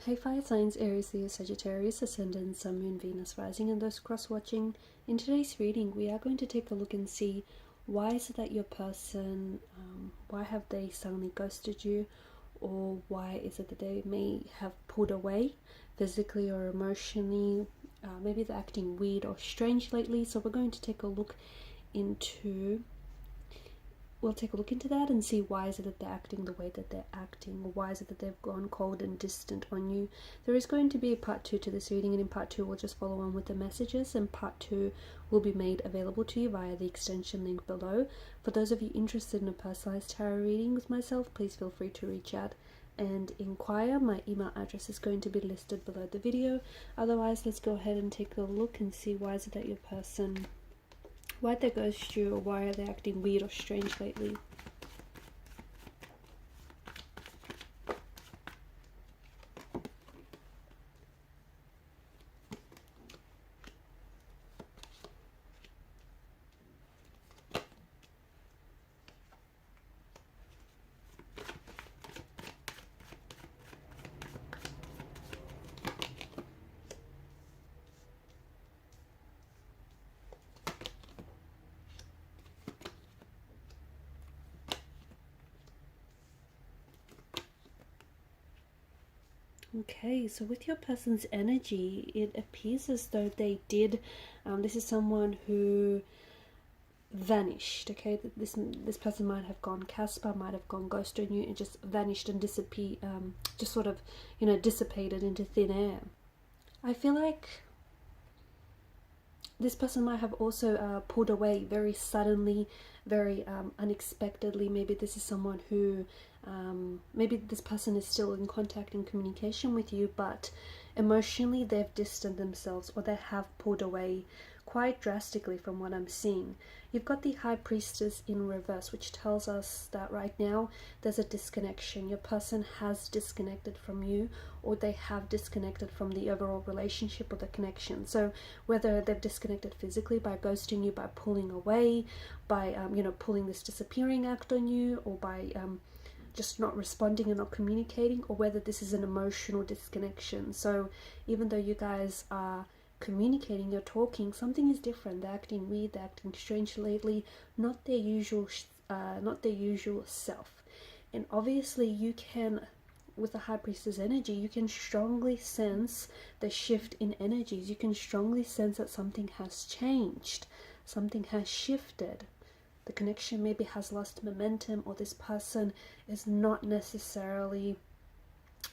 Hey Fire Signs, Aries, Leo, Sagittarius, Ascendant, Sun, Moon, Venus, Rising, and those cross-watching. In today's reading, we are going to take a look and see why is it that your person, why have they suddenly ghosted you, or why is it that they may have pulled away physically or emotionally. Maybe they're acting weird or strange lately. So we're going to take a look into that and see why is it that they're acting the way that they're acting, or why is it that they've gone cold and distant on you. There is going to be a part 2 to this reading, and in part 2 we'll just follow on with the messages, and part 2 will be made available to you via the extension link below. For those of you interested in a personalized tarot reading with myself, please feel free to reach out and inquire. My email address is going to be listed below the video. Otherwise, let's go ahead and take a look and see why is it that your person, why'd they ghost you, or why are they acting weird or strange lately? Okay, so with your person's energy, it appears as though they did. This is someone who vanished. Okay, this person might have gone Casper, might have gone ghost on you, and just vanished and disappeared. Just sort of, dissipated into thin air. I feel like this person might have also pulled away very suddenly, very unexpectedly. Maybe this is someone who, maybe this person is still in contact and communication with you, but emotionally they've distanced themselves, or they have pulled away quite drastically from what I'm seeing. You've got the High Priestess in reverse, which tells us that right now there's a disconnection. Your person has disconnected from you, or they have disconnected from the overall relationship or the connection. So whether they've disconnected physically by ghosting you, by pulling away, by pulling this disappearing act on you, or by just not responding and not communicating, or whether this is an emotional disconnection. So even though you guys are communicating, you're talking, something is different. They're acting weird, they're acting strange lately, not their usual self. And obviously you can, with the High Priestess energy, you can strongly sense the shift in energies. You can strongly sense that something has changed, something has shifted. The connection maybe has lost momentum, or this person is not necessarily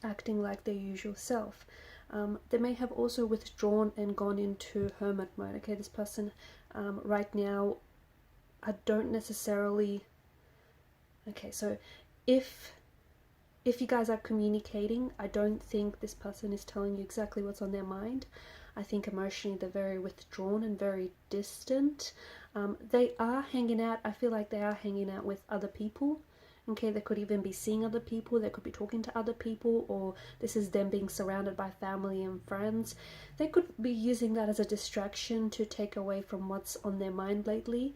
acting like their usual self. They may have also withdrawn and gone into hermit mode. Okay, this person right now, I don't necessarily. Okay, so if you guys are communicating, I don't think this person is telling you exactly what's on their mind. I think emotionally they're very withdrawn and very distant. They are hanging out. I feel like they are hanging out with other people. Okay, they could even be seeing other people, they could be talking to other people, or this is them being surrounded by family and friends. They could be using that as a distraction to take away from what's on their mind lately.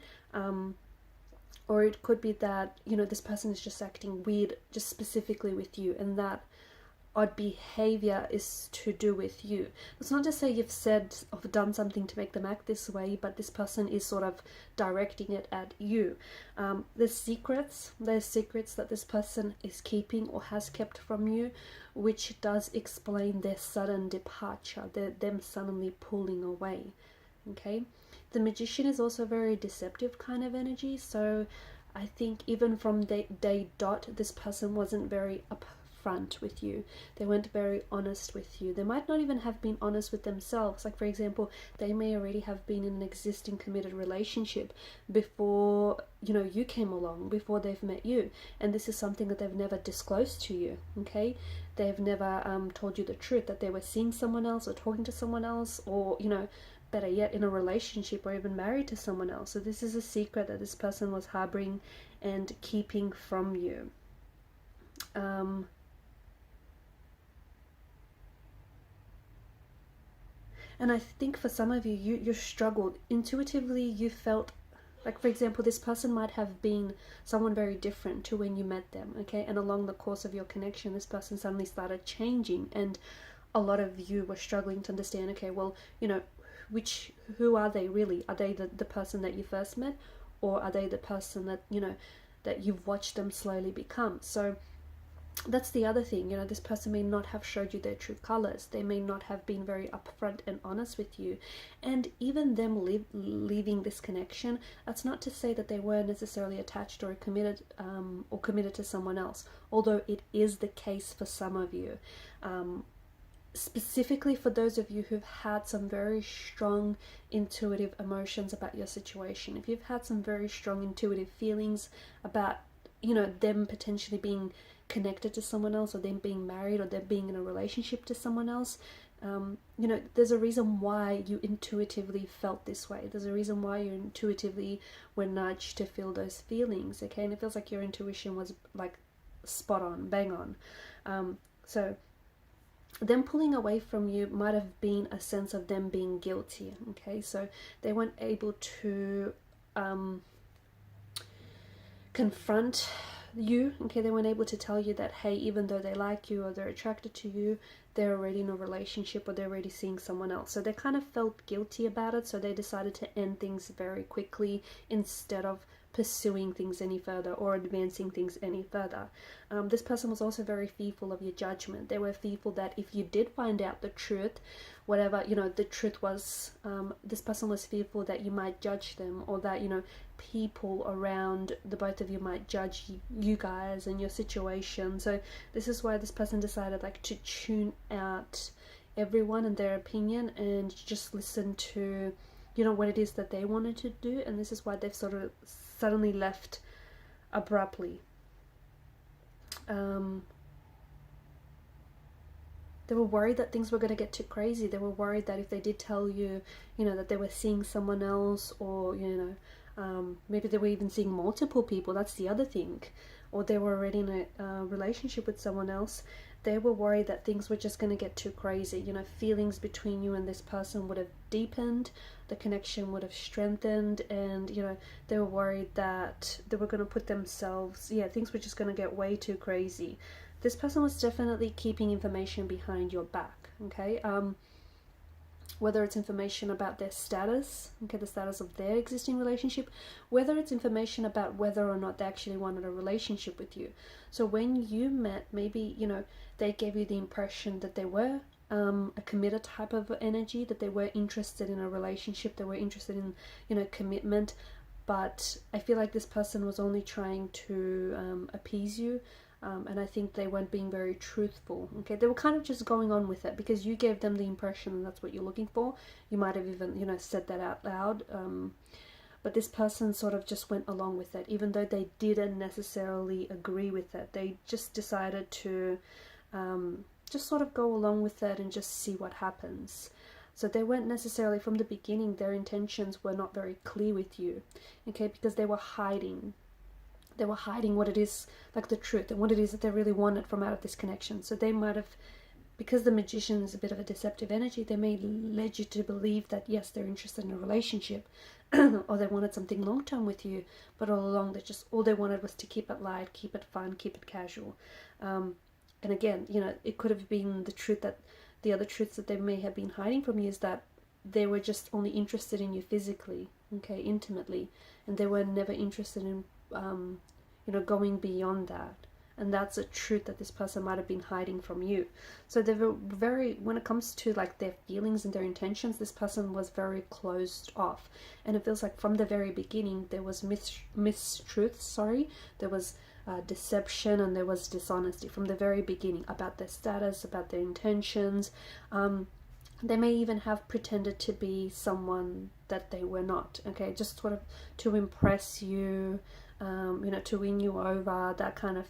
Or it could be that, this person is just acting weird, just specifically with you, and that odd behavior is to do with you. It's not to say you've said or done something to make them act this way, but this person is sort of directing it at you. There's secrets that this person is keeping or has kept from you, which does explain their sudden departure, them suddenly pulling away. Okay, the Magician is also very deceptive kind of energy, so I think even from day dot, this person wasn't very upfront with you. They weren't very honest with you. They might not even have been honest with themselves. Like, for example, they may already have been in an existing committed relationship before you came along, before they've met you, and this is something that they've never disclosed to you. Okay, they've never told you the truth, that they were seeing someone else or talking to someone else, or better yet, in a relationship or even married to someone else. So this is a secret that this person was harboring and keeping from you. And I think for some of you, you struggled. Intuitively, you felt Like, for example, this person might have been someone very different to when you met them, okay? And along the course of your connection, this person suddenly started changing, and a lot of you were struggling to understand, okay, well, you know, who are they really? Are they the person that you first met, or are they the person that, you know, that you've watched them slowly become? So that's the other thing, you know, this person may not have showed you their true colors. They may not have been very upfront and honest with you. And even them leaving this connection, that's not to say that they were necessarily attached or committed to someone else, although it is the case for some of you. Specifically for those of you who've had some very strong intuitive emotions about your situation, if you've had some very strong intuitive feelings about, you know, them potentially being connected to someone else, or them being married, or them being in a relationship to someone else, you know, there's a reason why you intuitively felt this way. There's a reason why you intuitively were nudged to feel those feelings, okay? And it feels like your intuition was like spot on, bang on. So them pulling away from you might have been a sense of them being guilty, okay? So they weren't able to confront you, okay? They weren't able to tell you that, hey, even though they like you or they're attracted to you, they're already in a relationship or they're already seeing someone else. So they kind of felt guilty about it, so they decided to end things very quickly instead of pursuing things any further or advancing things any further. This person was also very fearful of your judgment. They were fearful that if you did find out the truth, whatever, you know, the truth was, this person was fearful that you might judge them, or that, you know, people around the both of you might judge you guys and your situation. So this is why this person decided like to tune out everyone and their opinion and just listen to, you know, what it is that they wanted to do. And this is why they've sort of suddenly left abruptly. They were worried that things were going to get too crazy. They were worried that if they did tell you, you know, that they were seeing someone else, or, you know, maybe they were even seeing multiple people. That's the other thing. Or they were already in a relationship with someone else. They were worried that things were just going to get too crazy. You know, feelings between you and this person would have deepened, the connection would have strengthened, and, you know, they were worried that they were going to put themselves, things were just going to get way too crazy. This person was definitely keeping information behind your back, okay? Whether it's information about their status, okay, the status of their existing relationship, whether it's information about whether or not they actually wanted a relationship with you. So when you met, maybe, you know, they gave you the impression that they were a committed type of energy, that they were interested in a relationship, they were interested in, you know, commitment, but I feel like this person was only trying to appease you. And I think they weren't being very truthful, okay? They were kind of just going on with it because you gave them the impression and that's what you're looking for. You might have even, you know, said that out loud. But this person sort of just went along with it, even though they didn't necessarily agree with it. They just decided to just sort of go along with it and just see what happens. So they weren't necessarily, from the beginning, their intentions were not very clear with you, okay? Because they were hiding. They were hiding what it is, like the truth, and what it is that they really wanted from out of this connection. So they might have, because the magician is a bit of a deceptive energy, they may lead you to believe that, yes, they're interested in a relationship, or they wanted something long-term with you, but all along, all they wanted was to keep it light, keep it fun, keep it casual. And again, you know, it could have been the truth that, the other truths that they may have been hiding from you is that they were just only interested in you physically, okay, intimately, and they were never interested in you know, going beyond that. And that's a truth that this person might have been hiding from you. So they were very, when it comes to like their feelings and their intentions, this person was very closed off. And it feels like from the very beginning there was mistruth, there was deception, and there was dishonesty from the very beginning about their status, about their intentions. They may even have pretended to be someone that they were not, okay, just sort of to impress you, you know, to win you over, that kind of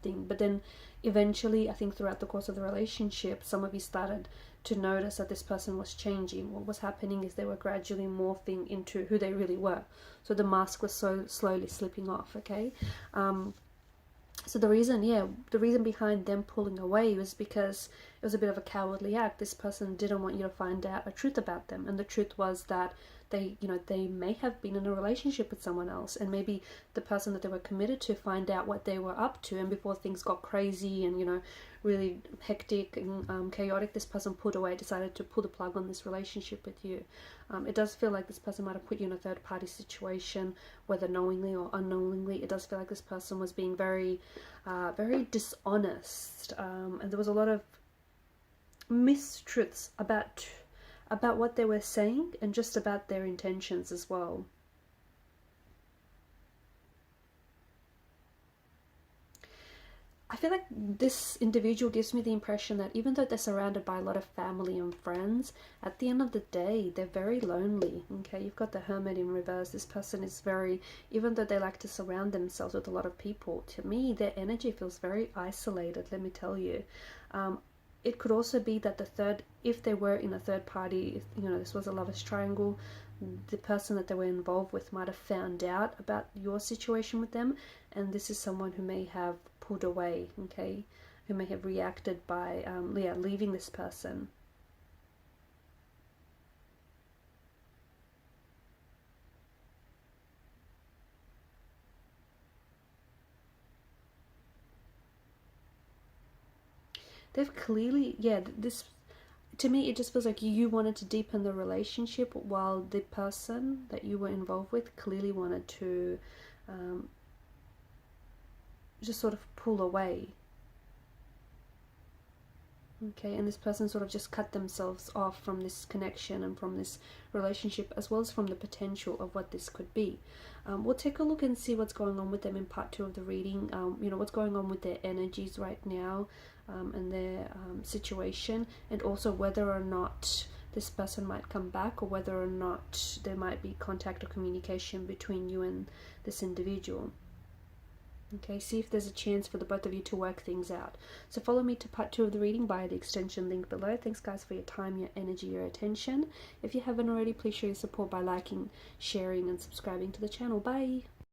thing. But then eventually, I think throughout the course of the relationship, some of you started to notice that this person was changing. What was happening is they were gradually morphing into who they really were. So the mask was so slowly slipping off, okay? So the reason behind them pulling away was because, it was a bit of a cowardly act. This person didn't want you to find out a truth about them, and the truth was that they may have been in a relationship with someone else, and maybe the person that they were committed to find out what they were up to, and before things got crazy and really hectic and chaotic, this person decided to pull the plug on this relationship with you. It does feel like this person might have put you in a third party situation, whether knowingly or unknowingly. It does feel like this person was being very very dishonest, and there was a lot of mistruths about what they were saying, and just about their intentions as well. I feel like this individual gives me the impression that even though they're surrounded by a lot of family and friends, at the end of the day, they're very lonely. Okay, you've got the Hermit in reverse. This person is very, even though they like to surround themselves with a lot of people, to me, their energy feels very isolated, let me tell you. It could also be that if they were in a third party, if this was a lover's triangle, the person that they were involved with might have found out about your situation with them, and this is someone who may have pulled away, okay, who may have reacted by leaving this person. They've clearly, this, to me, it just feels like you wanted to deepen the relationship, while the person that you were involved with clearly wanted to just sort of pull away. Okay, and this person sort of just cut themselves off from this connection and from this relationship, as well as from the potential of what this could be. We'll take a look and see what's going on with them in part 2 of the reading. What's going on with their energies right now, and their situation, and also whether or not this person might come back, or whether or not there might be contact or communication between you and this individual. Okay, see if there's a chance for the both of you to work things out. So follow me to part 2 of the reading via the extension link below. Thanks guys for your time, your energy, your attention. If you haven't already, please show your support by liking, sharing and subscribing to the channel. Bye!